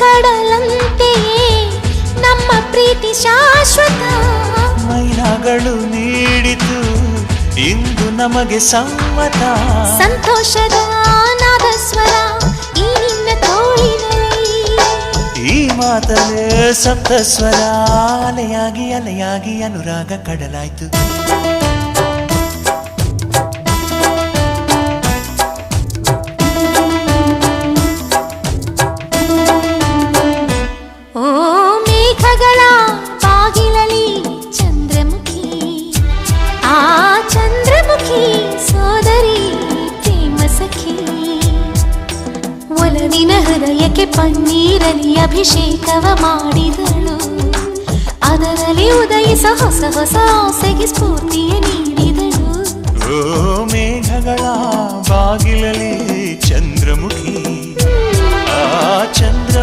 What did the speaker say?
ಕಡಲಂತೆಯೇ ನಮ್ಮ ಪ್ರೀತಿ ಶಾಶ್ವತ. ಮೈನಾಗಳು ನೀಡಿತು ಇಂದು ನಮಗೆ ಸಮ್ಮತ. ಸಂತೋಷದ ನಾದಸ್ವರ ಈ ನಿನ್ನ ತೋಳಿನಲ್ಲಿ. ಈ ಮಾತಲೇ ಸಪ್ತಸ್ವರ ಅಲೆಯಾಗಿ ಅಲೆಯಾಗಿ ಅನುರಾಗ ಕಡಲಾಯ್ತು. ಓ ಮೇಘಗಳ ಬಾಗಿಲಲ್ಲಿ ಚಂದ್ರಮುಖಿ, ಆ ಚಂದ್ರಮುಖಿ ಸೋದರಿ ಪ್ರೇಮ ಸಖಿ. ಒಲವಿನ ಹೃದಯಕ್ಕೆ ಪನ್ನೀರಲಿ ಅಭಿಷೇಕವ ಮಾಡಿದಳು. ಅದರಲ್ಲಿ ಉದಯಿಸ ಹೊಸ ಹೊಸ ಆಸೆಗೆ ಸ್ಫೂರ್ತಿಯ ನೀಡಿದಳು. ಓ ಮೇಘಗಳ ಬಾಗಿಲಲ್ಲಿ ಚಂದ್ರಮುಖಿ, ಆ ಚಂದ್ರಮುಖಿ